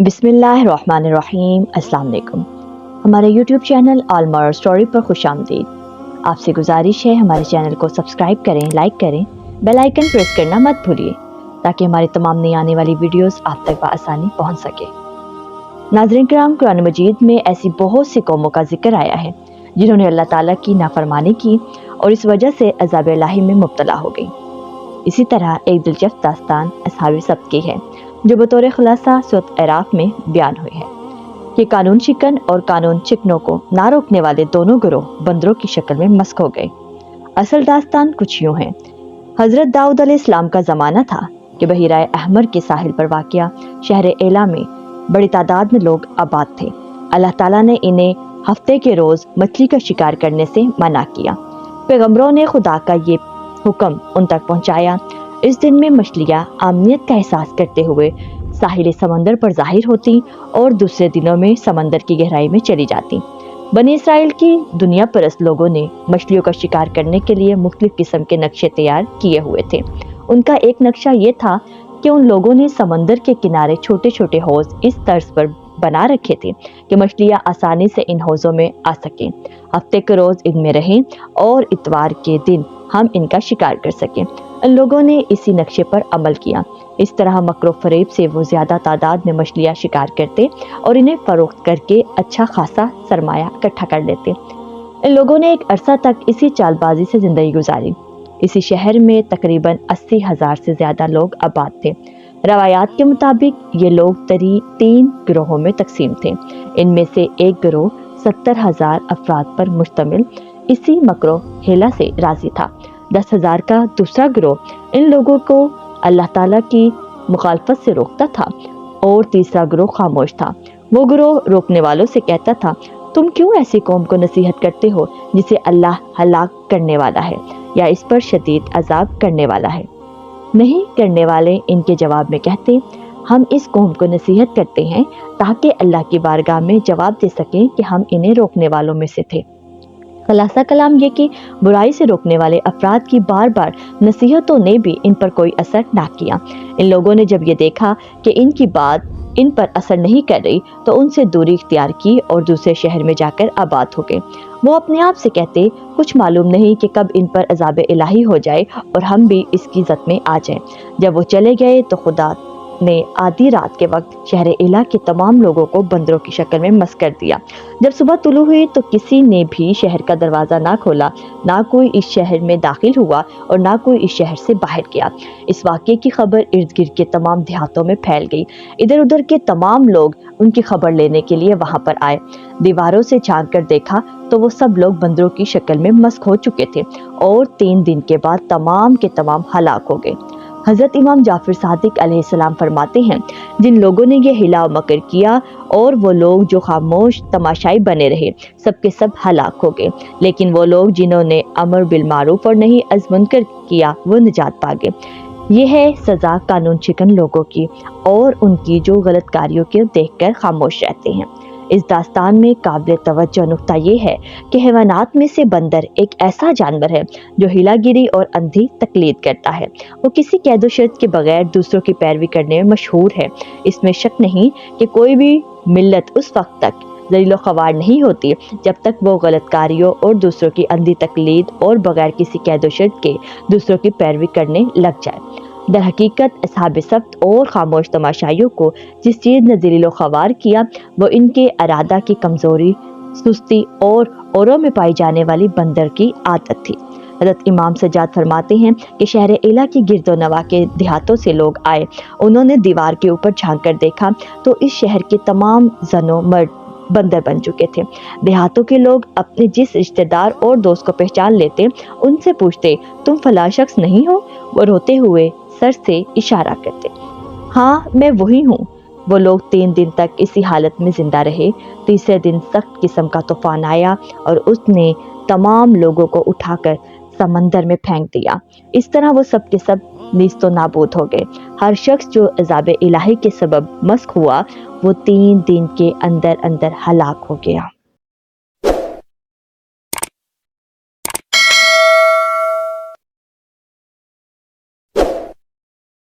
बिस्मिल्लाहिर्रहमानिर्रहीम। अस्सलाम वालेकुम। हमारे YouTube channel all moral story पर खुशामदीद। आपसे गुजारिश है हमारे चैनल को सब्सक्राइब करें, लाइक करें, बेल आइकन प्रेस करना मत भूलिए ताकि हमारी तमाम नई आने वाली वीडियोस आप तक बआसानी पहुंच सके। नाज़रीन किराम, कुरान मजीद में ऐसी बहुत सी कौमों का जिक्र आया है जिन्होंने अल्लाह ताला की नाफरमानी की और इस वजह से अज़ाब इलाही में मुब्तला हो गई। इसी तरह एक दिलचस्प दास्तान असहाबे सब्त की है जो बतौर खुलासा सूरत अराफ में बयान हुई है कि कानून शिकन और कानून चिकनों को ना रोकने वाले दोनों गिरोह बंदरों की शक्ल में मस्क हो गए। असल दास्तान कुछ यूं है। हजरत दाऊद अलैहिस्सलाम का ज़माना था कि बहीराए अहमर के साहिल पर वाक़िया शहर एला में बड़ी तादाद में लोग आबाद थे। अल्लाह ताला ने इन्हें हफ्ते के रोज़ मछली का शिकार करने से मना किया। पैगम्बरों ने खुदा का ये हुक्म उन तक पहुंचाया। इस दिन में मछलियाँ आमनियत का एहसास करते हुए साहिल समंदर पर जाहिर होती और दूसरे दिनों में समंदर की गहराई में चली जाती। बनी इसराइल की दुनिया परस्त लोगों ने मछलियों का शिकार करने के लिए मुख्तलिफ किस्म के नक्शे तैयार किए हुए थे। उनका एक नक्शा ये था कि उन लोगों ने समंदर के किनारे छोटे छोटे हौज इस तर्ज पर बना रखे थे कि मछलियाँ आसानी से इन हौजों में आ सकें, हफ्ते के रोज इनमें रहें और इतवार के दिन हम इनका शिकार कर सकें। इन लोगों ने इसी नक्शे पर अमल किया। इस तरह मकरो फरेब से वो ज्यादा तादाद में मछलियाँ शिकार करते और इन्हें फरोख्त करके अच्छा खासा सरमाया इकट्ठा कर लेते। इन लोगों ने एक अरसा तक इसी चालबाजी से जिंदगी गुजारी। इसी शहर में तकरीबन 80,000 से ज्यादा लोग आबाद थे। रवायात के मुताबिक ये लोग 3 गिरोहों में तकसीम थे। इनमें से एक गिरोह 70,000 अफराद पर मुश्तमिल इसी मकरो हेला से राजी था। 10,000 का दूसरा गिरोह इन लोगों को अल्लाह ताला की मुखालफत से रोकता था और तीसरा गिरोह खामोश था। वो गिरोह रोकने वालों से कहता था, तुम क्यों ऐसी कौम को नसीहत करते हो जिसे अल्लाह हलाक करने वाला है या इस पर शदीद अजाब करने वाला है। नहीं करने वाले इनके जवाब में कहते, हम इस कौम को नसीहत करते हैं ताकि अल्लाह की बारगाह में जवाब दे सकें कि हम इन्हें रोकने वालों में से थे। खलासा कलाम ये कि बुराई से रोकने वाले अफराद की बार बार नसीहतों ने भी इन पर कोई असर ना किया। इन लोगों ने जब ये देखा कि इनकी बात इन पर असर नहीं कर रही तो उनसे दूरी इख्तियार की और दूसरे शहर में जाकर आबाद हो गए। वो अपने आप से कहते, कुछ मालूम नहीं कि कब इन पर अजाब इलाही हो जाए और हम भी इसकी जद में आ जाएं। जब वो चले गए तो खुदा ने आधी रात के वक्त शहर एला के तमाम लोगों को बंदरों की शक्ल में मस्क कर दिया। जब सुबह तुलू हुई तो किसी ने भी शहर का दरवाजा ना खोला, ना कोई इस शहर में दाखिल हुआ और ना कोई इस शहर से बाहर गया। इस वाक़े की खबर इर्द गिर्द के तमाम देहातों में फैल गई। इधर उधर के तमाम लोग उनकी खबर लेने के लिए वहां पर आए। दीवारों से झांक कर देखा तो वो सब लोग बंदरों की शक्ल में मस्क हो चुके थे और 3 दिन के बाद तमाम के तमाम हलाक हो गए। हजरत इमाम जाफर सादिक अलैहिस्सलाम फरमाते हैं, जिन लोगों ने ये हिला मकर किया और वो लोग जो खामोश तमाशाई बने रहे सबके सब हलाक हो गए, लेकिन वो लोग जिन्होंने अमर बिल मारूफ और नहीं अज़ मुनकर किया वो निजात पा गए। ये है सज़ा कानून चिकन लोगों की और उनकी जो गलत कारियों को देखकर खामोश रहते हैं। इस दास्तान में काबिल तवज्जो नुक्ता ये है कि हैवानात में से बंदर एक ऐसा जानवर है जो हिलागिरी और अंधी तकलीद करता है। वो किसी कैदो शर्त के बगैर दूसरों की पैरवी करने में मशहूर है। इसमें शक नहीं कि कोई भी मिल्लत उस वक्त तक ज़लीलो ख़वार नहीं होती जब तक वो गलत कारियों और दूसरों की अंधी तकलीद और बगैर किसी कैदो शर्त के दूसरों की पैरवी करने लग जाए। दर हकीकत असहाबे सब्त और खामोश तमाशाइयों को जिस चीज़ ने ज़लीलो ख़वार किया वो इनके अरादा की कमज़ोरी, सुस्ती और औरों में पाई जाने वाली बंदर की आदत थी। हज़रत इमाम सज्जाद फरमाते हैं कि शहर एला की गिरदो नवा के देहातों से लोग आए। उन्होंने दीवार के ऊपर झांक कर देखा तो इस शहर के तमाम जनो मर्द बंदर बन चुके थे। देहातों के लोग अपने जिस रिश्तेदार और दोस्त को पहचान लेते उनसे पूछते, तुम फला शख्स नहीं हो? वो रोते हुए सर से इशारा करते, हाँ मैं वही हूँ। वो लोग 3 दिन तक इसी हालत में जिंदा रहे। तीसरे दिन सख्त किस्म का तूफान आया और उसने तमाम लोगों को उठाकर समंदर में फेंक दिया। इस तरह वो सब के सब नीस्तो नाबूद हो गए। हर शख्स जो अज़ाब इलाही के सबब मस्क हुआ वो 3 दिन के अंदर अंदर हलाक हो गया।